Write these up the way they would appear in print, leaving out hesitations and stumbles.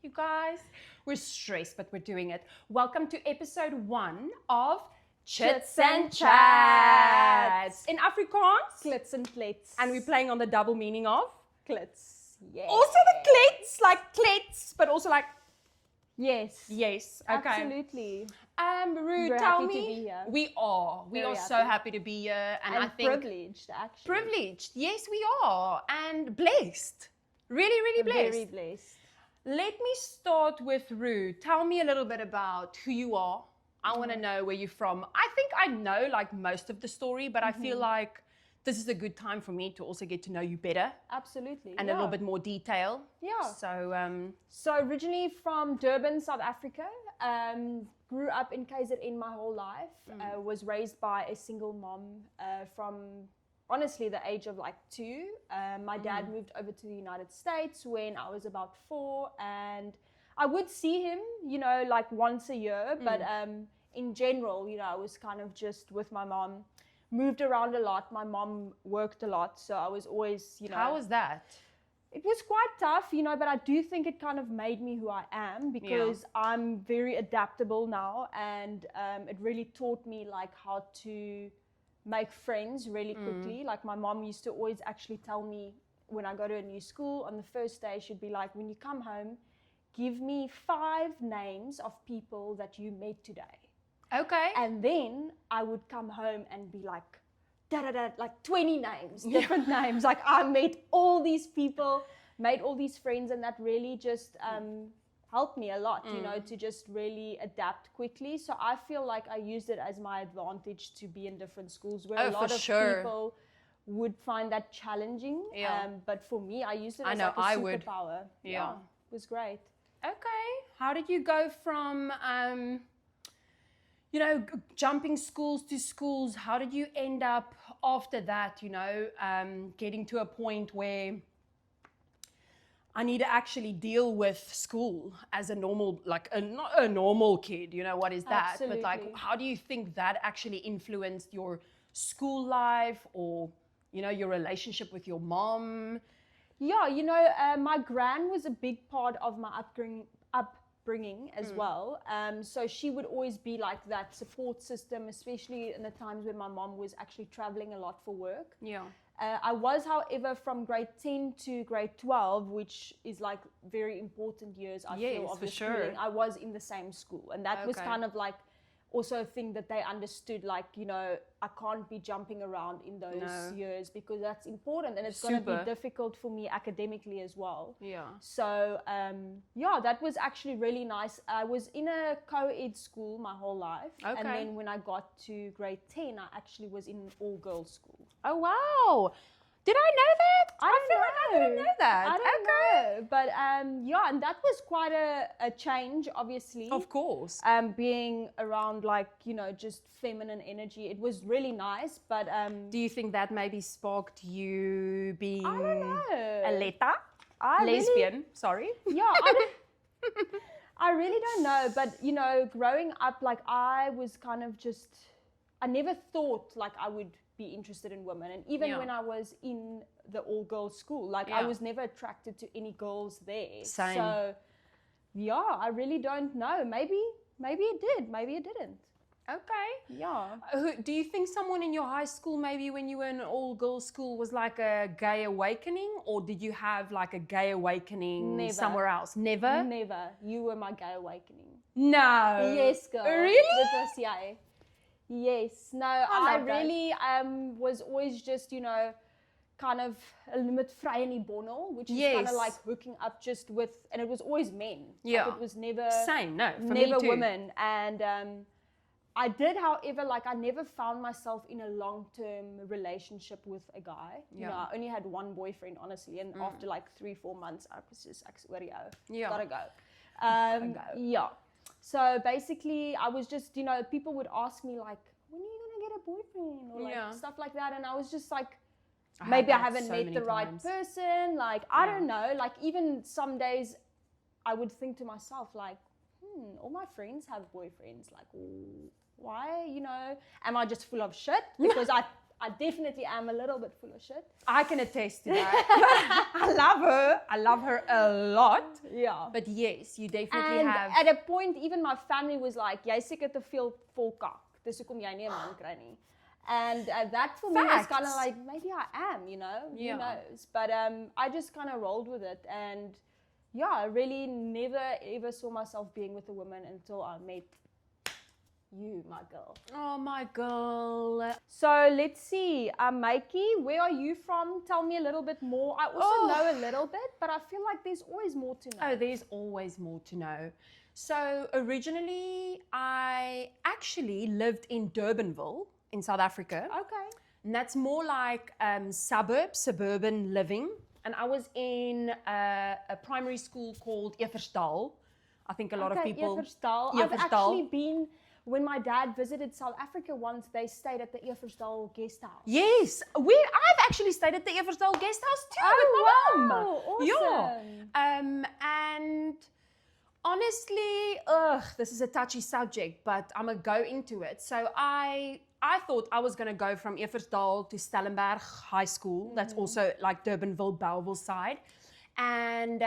you guys. We're stressed, but we're doing it. Welcome to episode 1 of Chits and Chats. In Afrikaans. Klits and klets. And we're playing on the double meaning of? Klits. Yeah. Also the klets, like klets, but also like Yes. yes. Okay. Absolutely. Ru, We're tell happy me. to be here. We are. We Very are so happy. happy to be here. And I think privileged, actually. privileged. Yes, we are. And blessed. Really, really blessed. Very blessed. Let me start with Ru. Tell me a little bit about who you are. I want to know where you're from. I think I know like most of the story, but I feel like this is a good time for me to also get to know you better Absolutely. and a little bit more detail. Yeah. So, Originally from Durban, South Africa. Grew up in KZN my whole life. Was raised by a single mom from honestly the age of like 2. My dad moved over to the United States when I was about 4, and I would see him, you know, like once a year, but in general, you know, I was kind of just with my mom. Moved around a lot. My mom worked a lot, so I was always, you know. how was that? It was quite tough, you know, but I do think it kind of made me who I am because I'm very adaptable now, and it really taught me like how to make friends really quickly. Like my mom used to always actually tell me when I go to a new school on the first day, she'd be like, when you come home, give me 5 names of people that you met today. Okay. And then I would come home and be like, like 20 names, different names. Like I met all these people, made all these friends, and that really just helped me a lot, you know, to just really adapt quickly. So I feel like I used it as my advantage to be in different schools where a lot of people would find that challenging. But for me, I used it as like a superpower. Yeah. It was great. Okay. How did you go from you know, jumping schools to schools? How did you end up after that, you know, getting to a point where I need to actually deal with school as a normal, like not a normal kid, you know, what is that? Absolutely. But like, how do you think that actually influenced your school life or, you know, your relationship with your mom? Yeah, you know, my gran was a big part of my upbringing as well. So she would always be like that support system, especially in the times when my mom was actually traveling a lot for work. Yeah. I was, however, from grade 10 to grade 12, which is like very important years, I feel, of the schooling. I was in the same school. And that was kind of like also a thing that they understood, like, you know, I can't be jumping around in those years because that's important and it's going to be difficult for me academically as well. Yeah. So, yeah, that was actually really nice. I was in a co-ed school my whole life. Okay. And then when I got to grade 10, I actually was in an all-girls school. Oh, wow. Did I know that? I feel like I didn't know that. I don't know. But yeah, and that was quite a change, obviously. Of course. Being around like, you know, just feminine energy. It was really nice, but do you think that maybe sparked you being I don't know. a leta? Lesbian, really, sorry. Yeah, I really don't know. But, you know, growing up, like I was kind of just, I never thought like I would be interested in women, and even when I was in the all-girls school, like I was never attracted to any girls there. Same. So yeah, I really don't know. Maybe it did, maybe it didn't. Okay. Yeah. Do you think someone in your high school, maybe when you were in an all-girls school, was like a gay awakening, or did you have like a gay awakening somewhere else? Never? Never. You were my gay awakening. No. Yes, girl. Really? That was, yeah. Yes, no, I really was always just, you know, kind of a limit vrye nie bonnel, which is kind of like hooking up just with, and it was always men. Yeah. Like it was never same, no, for never me too. Women. And I did, however, like I never found myself in a long-term relationship with a guy. You know, I only had one boyfriend, honestly, and after like 3-4 months, I was just like, gotta go. Yeah. So basically, I was just, you know, people would ask me like, when are you going to get a boyfriend? Or like stuff like that. And I was just like, maybe I haven't met the right person. Like, I don't know. Like, even some days I would think to myself like, all my friends have boyfriends. Like, why, you know, am I just full of shit? Because I definitely am a little bit full of shit. I can attest to that. I love her. I love her a lot. Yeah. But yes, you definitely And have. at a point, even my family was like, jy seker te veel vol kak. Dis hoekom jy nie 'n man kry nie. And that for me was kind of Facts. like, maybe I am, you know, Yeah. who knows. But I just kind of rolled with it. And yeah, I really never ever saw myself being with a woman until I met you, my girl. Oh, my girl. So let's see, Mikey, where are you from? Tell me a little bit more. I also know a little bit, but I feel like there's always more to know. Oh, there's always more to know. So originally, I actually lived in Durbanville in South Africa. Okay. And that's more like suburban living. And I was in a primary school called Eversdal. I think a lot of people... Eversdal. I've actually been, when my dad visited South Africa once, they stayed at the Eversdal guest house. Yes, I've actually stayed at the Eversdal guest house too with my mom. Awesome. Yeah. And honestly, this is a touchy subject, but I'm gonna go into it. So I thought I was gonna go from Eversdal to Stellenberg High School. That's also like Durbanville, Bellville side. And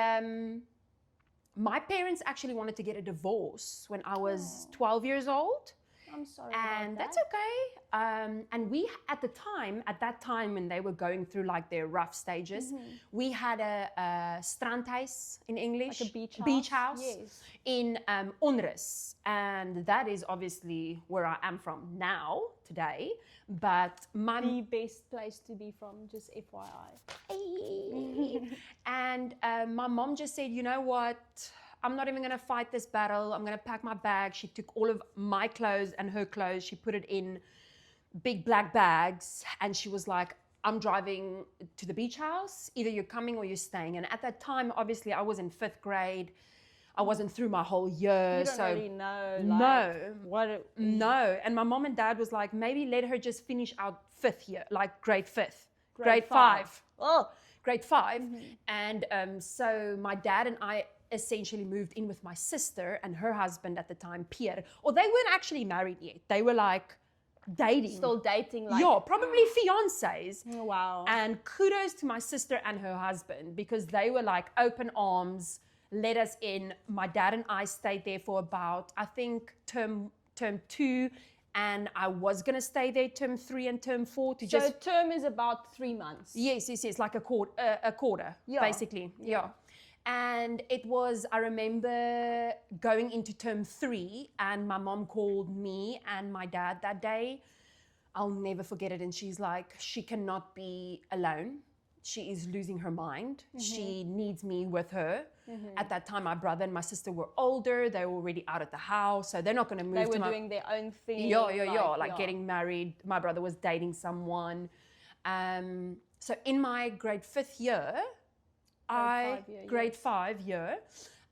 my parents actually wanted to get a divorce when I was 12 years old. I'm sorry And about that's that. okay. And we, at that time when they were going through like their rough stages, we had a strandhuis in English. Like a beach house Yes. in Onrus. And that is obviously where I am from now, today. But The best place to be from, just FYI. And my mom just said, you know what? I'm not even going to fight this battle. I'm going to pack my bag. She took all of my clothes and her clothes. She put it in big black bags. And she was like, I'm driving to the beach house. Either you're coming or you're staying. And at that time, obviously, I was in 5th grade. I wasn't through my whole year. You don't so really know. No. And my mom and dad was like, maybe let her just finish out 5th year, like grade 5th. Grade 5. Oh, grade 5. And so my dad and I essentially moved in with my sister and her husband at the time, Pierre. Or they weren't actually married yet. They were like dating. Still dating, like. Yeah, probably fiancés. Oh, wow. And kudos to my sister and her husband because they were like open arms, let us in. My dad and I stayed there for about, I think, term 2. And I was going to stay there term 3 and term 4 to So term is about 3 months. Yes, like a quarter, Yeah. basically. Yeah. And it was, I remember going into term 3 and my mom called me and my dad that day. I'll never forget it. And she's like, she cannot be alone. She is losing her mind. She needs me with her. At that time, my brother and my sister were older. They were already out of the house. So they're not going to move. They were doing their own thing. Like getting married. My brother was dating someone. So in my grade 5th year, grade 5 year,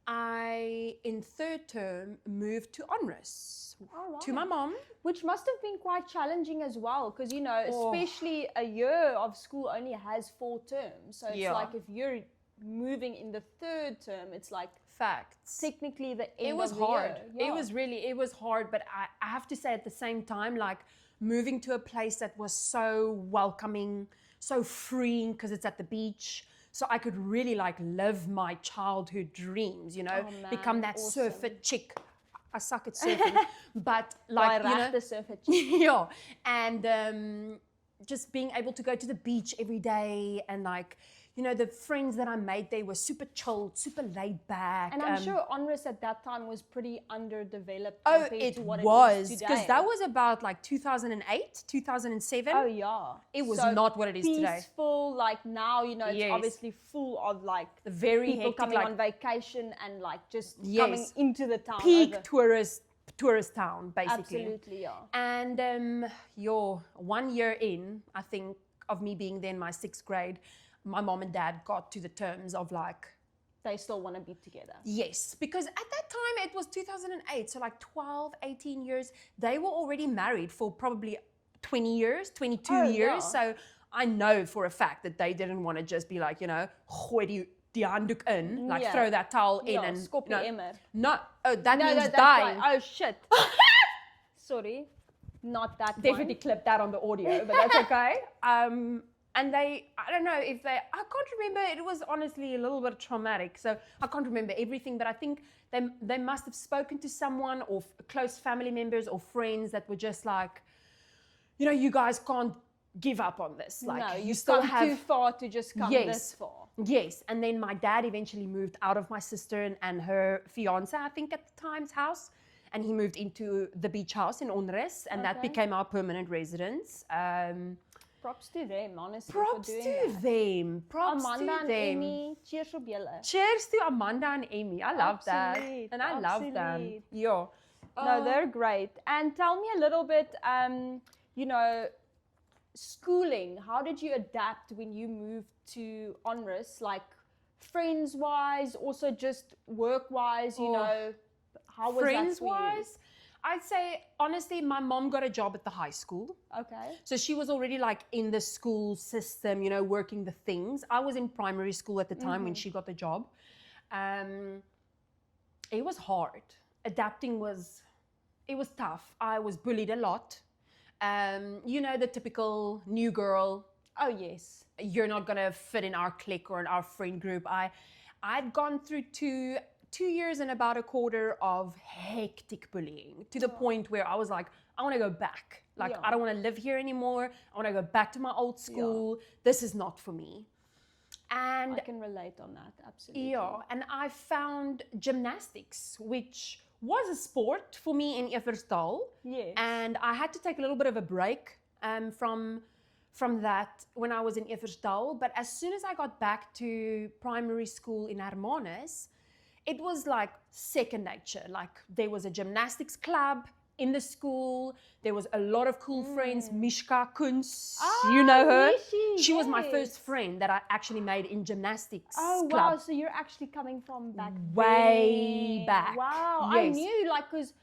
I, in 3rd term, moved to Onrus to my mom. Which must have been quite challenging as well, because, you know, especially a year of school only has 4 terms. So it's like if you're moving in the 3rd term, it's like facts. Technically the end It was of the hard. year. It was hard, but I have to say at the same time, like moving to a place that was so welcoming, so freeing because it's at the beach. So I could really like live my childhood dreams, you know, become that surfer chick. I suck at surfing, but like, you know, surfer chick. yeah. And just being able to go to the beach every day and like, you know, the friends that I made there were super chilled, super laid back. And I'm sure Onrus at that time was pretty underdeveloped Oh, compared to what it it was is today. because that was about like 2008, 2007. Oh yeah, It was not what it is today. Peaceful, like now, you know, it's obviously full of like The very people hectic, coming like, on vacation and like just Yes. coming into the town. peak over. tourist town, basically. Absolutely, yeah. And your 1 year in, I think, of me being there in my 6th grade, my mom and dad got to the terms of like, They still want to be together. yes, because at that time it was 2008, so like 12, 18 years. They were already married for probably 20 years, 22 years. Yeah. So I know for a fact that they didn't want to just be like, you know, gooi die handdoek in, like throw that towel in and skop die emmer. no, oh, that means that's dying. right. Oh shit. Sorry. not that definitely one. clip that on the audio, but that's okay. And I don't know if I can't remember. It was honestly a little bit traumatic, so I can't remember everything. But I think they must have spoken to someone or close family members or friends that were just like, you guys can't give up on this. Like, No, you you've still come have too far to just come Yes. this far. Yes, and then my dad eventually moved out of my sister and her fiance, I think at the time's house, and he moved into the beach house in Onrus, and that Okay. became our permanent residence. Props to them, honestly, Props for doing to that. them. Props Amanda to and them. Emmy, cheers op julle. Cheers to Amanda and Amy. I love that, Absolute, and I love them. absolute. Yeah. No, they're great. And tell me a little bit, schooling. How did you adapt when you moved to Onrus? Like friends-wise, also just work-wise, how was that for you? Friends-wise, I'd say honestly, my mom got a job at the high school. Okay. So she was already like in the school system, working the things. I was in primary school at the time when she got the job. It was hard. Adapting was tough. I was bullied a lot. The typical new girl. Oh, yes. You're not gonna fit in our clique or in our friend group. I'd gone through two years and about a quarter of hectic bullying to the point where I was like, I want to go back. Like, Yeah. I don't want to live here anymore. I want to go back to my old school. This is not for me. And I can relate on that, absolutely. yeah, and I found gymnastics, which was a sport for me in Eversdal. Yes. And I had to take a little bit of a break from that when I was in Eversdal. But as soon as I got back to primary school in Hermanus, it was like second nature. Like, there was a gymnastics club in the school. There was a lot of cool friends. Mishka Kunz, you know her? Mishi, She was my yes. first friend that I actually made in gymnastics Oh, club. wow. So you're actually coming from back Way then. back. Wow. I Yes. knew, because,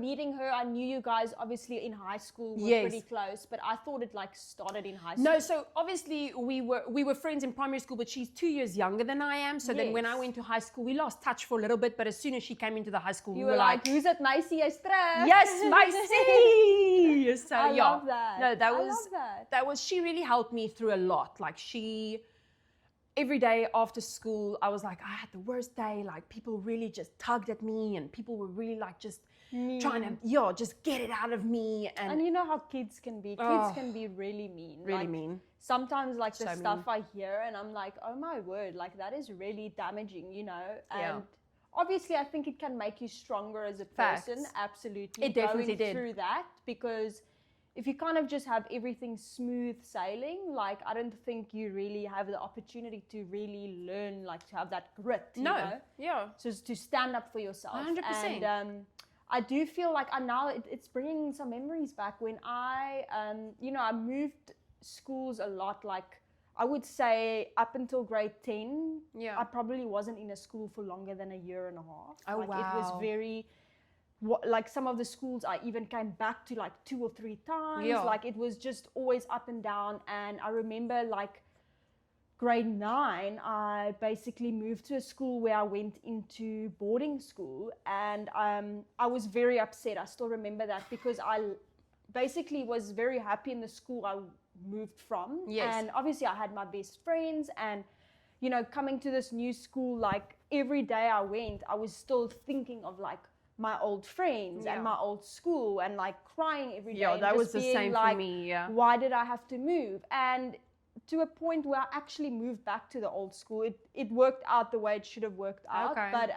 meeting her, I knew you guys obviously in high school were Yes. pretty close, but I thought it started in high school. No, so obviously we were friends in primary school, but she's 2 years younger than I am. So then when I Yes. went to high school, we lost touch for a little bit. But as soon as she came into the high school, You we were like, like, who's that meisie? Jy's terug. yes, my C. So I yeah, love that. no, I love that. she really helped me through a lot. Like, every day after school, I was like, I had the worst day. Like, people really just tugged at me, and people were really like just trying to, just get it out of me. And you know how kids can be. Kids can be really mean. Really mean. Sometimes, the So stuff I hear, and I'm like, oh my word, that is really damaging, And Yeah. obviously, I think it can make you stronger as a person. Facts. Absolutely. It definitely going did. through that, because if you kind of just have everything smooth sailing, I don't think you really have the opportunity to really learn, to have that grit. You know? Yeah. So to stand up for yourself. 100%. And I do feel like it's bringing some memories back when I moved schools a lot. I would say up until grade 10, Yeah. I probably wasn't in a school for longer than a year and a half. Oh, It was wow. very, some of the schools I even came back to 2 or 3 times. Yeah. It was just always up and down. And I remember grade 9, I basically moved to a school where I went into boarding school, and I was very upset. I still remember that, because I basically was very happy in the school I moved from. Yes. And obviously I had my best friends, and coming to this new school, every day I went, I was still thinking of my old friends Yeah. and my old school, and crying every day. Yeah, and that just was the being same for me, yeah. Why did I have to move? And to a point where I actually moved back to the old school. It worked out the way it should have worked out. Okay. But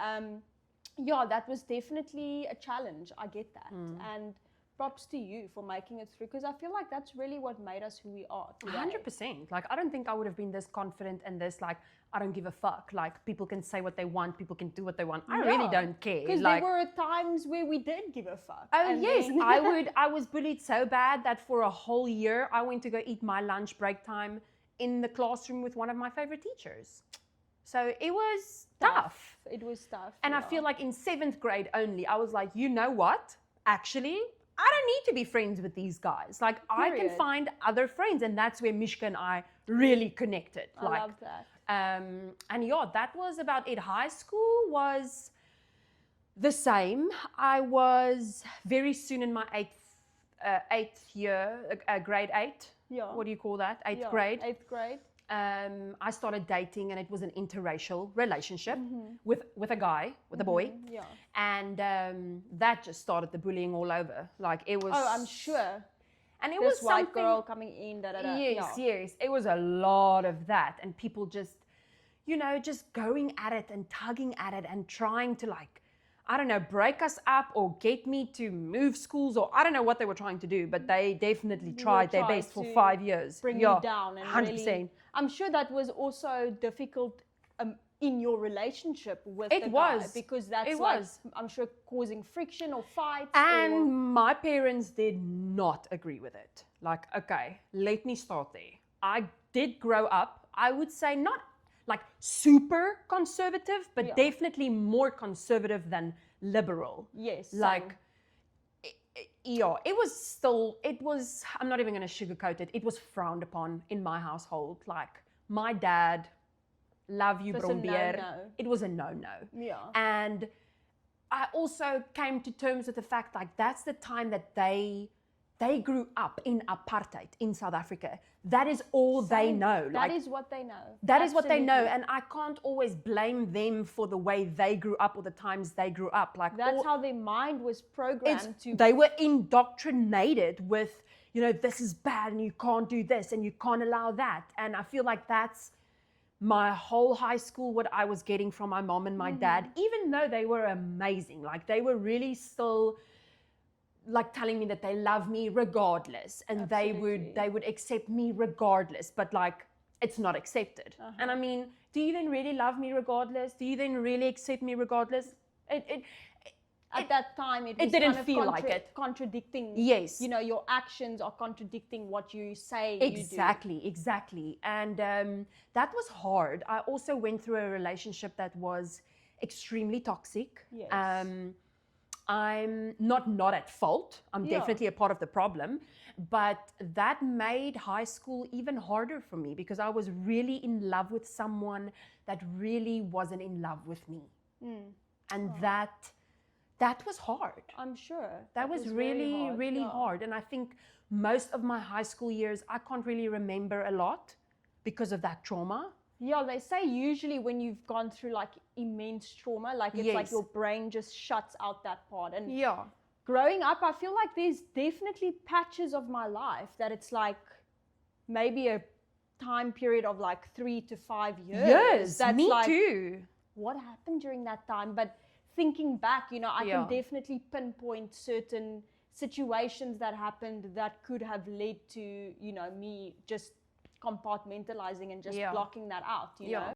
that was definitely a challenge. I get that. And props to you for making it through, because I feel like that's really what made us who we are today. 100%. I don't think I would have been this confident and this I don't give a fuck. People can say what they want, people can do what they want. I really don't care. Because there were times where we did give a fuck. Oh, and yes, then- I was bullied so bad that for a whole year I went to go eat my lunch break time in the classroom with one of my favorite teachers. So it was tough. It was tough. And I feel like in 7th grade only, I was like, you know what? Actually, I don't need to be friends with these guys. I can Period. find other friends. And that's where Mishka and I really connected. I love that. And that was about it. High school was the same. I was very soon in my eighth year, grade 8. Yeah. What do you call that? Eighth Yeah, grade. 8th grade. I started dating, and it was an interracial relationship with a guy, with a boy. Yeah. And that just started the bullying all over. Like, it was. Oh, I'm sure. And it This was white something. girl coming in. Yes, yeah. yes. It was a lot of that, and people just, just going at it and tugging at it and trying to, like, I don't know, break us up or get me to move schools, or I don't know what they were trying to do, but they definitely tried their best for 5 years. Bring you down and 100%. really. I'm sure that was also difficult in your relationship with It the was. guy, because that's It like, was. I'm sure, causing friction or fights. And my parents did not agree with it. Like, okay, let me start there. I did grow up, I would say, not like super conservative, but definitely more conservative than liberal. Yes. Like, it was, I'm not even going to sugarcoat it. It was frowned upon in my household. Like, my dad, love you, Brombeer. It was a no-no. Yeah. And I also came to terms with the fact, like, that's the time that they grew up in apartheid in South Africa. That is all they know. That is what they know. That is what they know. And I can't always blame them for the way they grew up or the times they grew up. Like, that's how their mind was programmed to. They were indoctrinated with, this is bad and you can't do this and you can't allow that. And I feel like that's my whole high school, what I was getting from my mom and my dad, even though they were amazing. Like, they were really still, like, telling me that they love me regardless, and they would accept me regardless, but, like, it's not accepted. And I mean, do you then really love me regardless? Do you then really accept me regardless? At that time, it was didn't kind of feel like it. Contradicting. Yes. Your actions are contradicting what you say Exactly. And that was hard. I also went through a relationship that was extremely toxic. Yes. I'm not at fault. I'm definitely a part of the problem. But that made high school even harder for me, because I was really in love with someone that really wasn't in love with me. And that was hard. I'm sure. That was really, really hard. And I think most of my high school years, I can't really remember a lot because of that trauma. Yeah, they say usually when you've gone through, like, immense trauma, like, it's like your brain just shuts out that part. And growing up, I feel like there's definitely patches of my life that it's like maybe a time period of like 3 to 5 years. Yes, that's me like, too. What happened during that time? But thinking back, I can definitely pinpoint certain situations that happened that could have led to, me just compartmentalizing and just blocking that out, you know?